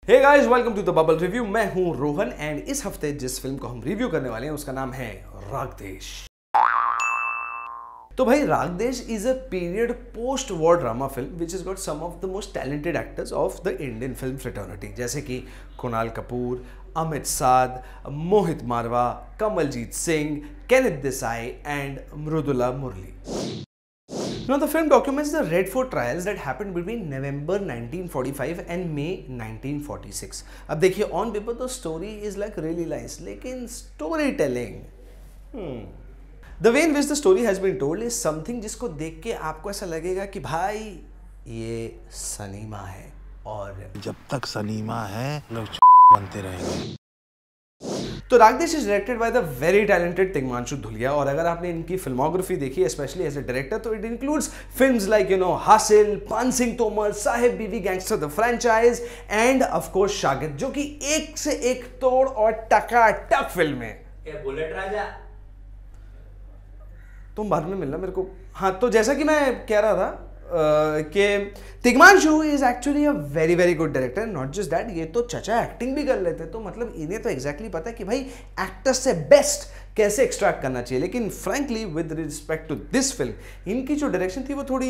Hey guys, welcome to the bubble review. मैं हूं Rohan and इस हफ्ते जिस फिल्म को हम रिव्यू करने वाले हैं उसका नाम है रागदेश। तो भाई Raagdesh is a period post war drama film which is got some of the most talented actors of the Indian film fraternity, जैसे कि Kunal Kapoor, Amit Sadh, Mohit Marwah, Kamaljeet Singh, Kenneth Desai and Mrudula Murali. Now, the film documents the Red Fort trials that happened between November 1945 and May 1946. अब देखिए on paper the story is like really nice, लेकिन storytelling, the way in which the story has been told is something जिसको देख के आपको ऐसा लगेगा कि भाई ये सनीमा है, और जब तक सनीमा है लोग बनते रहेंगे। तो Raagdesh is directed by the very talented Tigmanshu Dhulia, और अगर आपने इनकी फिल्मोग्राफी देखी स्पेशली एज ए डायरेक्टर तो it includes films like Haasil, Paan Singh Tomar, Saheb Biwi gangster the franchise and of course Shagird, जो कि एक से एक तोड़ और टकाटक फिल्म है। बुलेट राजा तुम बाद में मिलना मेरे को। हाँ, तो जैसा कि मैं कह रहा था कि Tigmanshu is actually a very very good director. Not just that, ये तो चचा एक्टिंग भी कर लेते, तो मतलब इन्हें तो एग्जैक्टली पता है कि भाई एक्टर्स से बेस्ट कैसे एक्सट्रैक्ट करना चाहिए। लेकिन frankly with respect to this film इनकी जो डायरेक्शन थी वो थोड़ी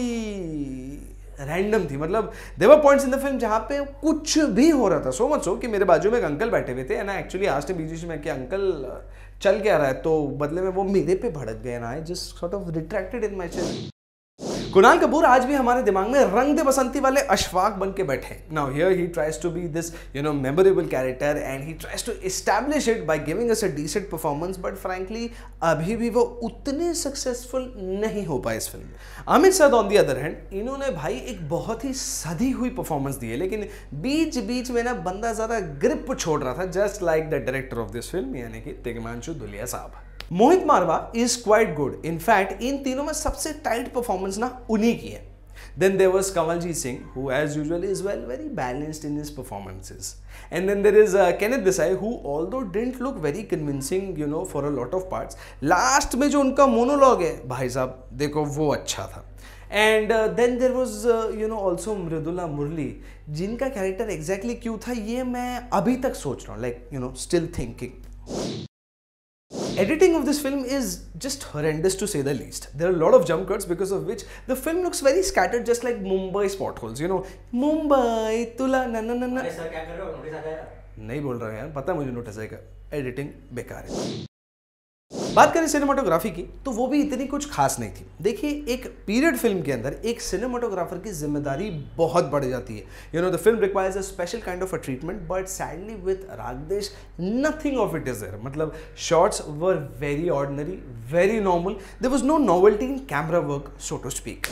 रैंडम थी। मतलब there were points in the film जहाँ पे कुछ भी हो रहा था, सो मच सो कि मेरे बाजू में एक अंकल बैठे हुए थे and I actually asked him बीच में कि अंकल चल क्या रहा है, तो बदले में वो मेरे पे भड़क गए ना, I just sort of retracted in my chest. Kunal Kapoor आज भी हमारे दिमाग में रंग दे बसंती वाले अशफाक बन के बैठे। Now here he tries to be this memorable character and he tries to establish it by giving us a decent performance, but frankly अभी भी वो उतने सक्सेसफुल नहीं हो पाए इस फिल्म में। Amit Sadh on the other hand, इन्होंने भाई एक बहुत ही सधी हुई परफॉर्मेंस दी है, लेकिन बीच बीच में ना बंदा ज्यादा ग्रिप छोड़ रहा था, just like the director of this film यानी कि तिग्मांशु धुलिया साहब। मोहित मारवा is quite good. In fact in तीनों में सबसे टाइट परफॉर्मेंस ना उन्हीं की है। Then there was Kamaljeet Singh, who as usual is very balanced in his performances. And then there is Kenneth Desai, who although didn't look very convincing, for a lot of parts, last में जो उनका monologue है भाई साहब देखो वो अच्छा था। And then there was also Mridula मुरली, जिनका कैरेक्टर एग्जैक्टली क्यों था ये मैं अभी तक सोच रहा हूँ, still thinking. Editing of this film is just horrendous to say the least. There are a lot of jump cuts because of which the film looks very scattered, just like Mumbai's potholes. Mumbai, tula na na na na. Sir क्या कर रहे हो? Notice आ जाएगा। नहीं बोल रहा हूँ यार, पता मुझे नोटिस आएगा। एडिटिंग बेकार है। बात करें सिनेमाटोग्राफी की तो वो भी इतनी कुछ खास नहीं थी। देखिए एक पीरियड फिल्म के अंदर एक सिनेमाटोग्राफर की जिम्मेदारी बहुत बढ़ जाती है। The film requires a special kind of a treatment, but sadly with Raagdesh nothing of it is there. मतलब shots were very ordinary, very normal, there was no novelty in camera work so to speak.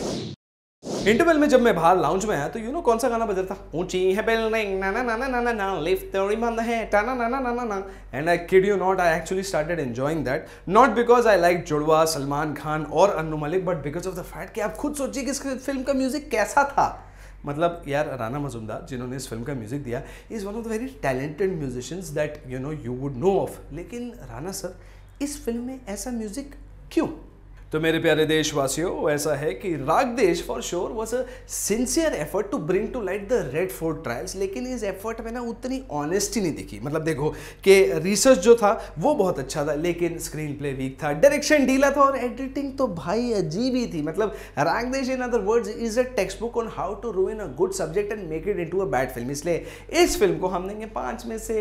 Interval में जब मैं बाहर lounge में आया तो कौन सा गाना बज रहा था? ऊंची है बिल्डिंग ना ना ना ना ना ना लिफ्ट तेरी बंद है टाना ना ना ना ना ना, and I kid you not, I actually started enjoying that, not because I like जुड़वा, सलमान खान और Annu Malik, but because of the fact कि आप खुद सोचिए कि इस फिल्म का म्यूजिक कैसा था। मतलब यार राना मजुमदार जिन्होंने इस फिल्म का म्यूजिक दिया is one of the very talented musicians that you would know of, लेकिन राना सर इस फिल्म में ऐसा म्यूजिक क्यों? तो मेरे प्यारे देशवासियों, ऐसा है कि Raagdesh for sure was a sincere effort to bring to light the Red Fort trials, लेकिन इस एफर्ट में ना उतनी ऑनेस्टी नहीं दिखी। मतलब देखो कि रिसर्च जो था वो बहुत अच्छा था, लेकिन स्क्रीन प्ले वीक था, डायरेक्शन ढीला था और एडिटिंग तो भाई अजीब ही थी। मतलब Raagdesh in other words is a textbook on how to ruin a good subject and make it into a bad film. इसलिए इस फिल्म को हम देंगे 5 में से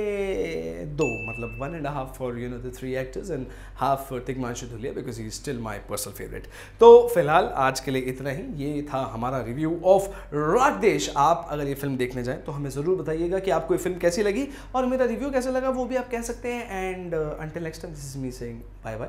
2, मतलब 1.5 for the 3 actors and half for Tigmanshu Dhulia because he is still my personal favourite. तो फिलहाल आज के लिए इतना ही। ये था हमारा रिव्यू ऑफ रागदेश। आप अगर ये फिल्म देखने जाएं तो हमें जरूर बताइएगा कि आपको ये फिल्म कैसी लगी और मेरा रिव्यू कैसा लगा वो भी आप कह सकते हैं। And until next time, this is me saying bye bye.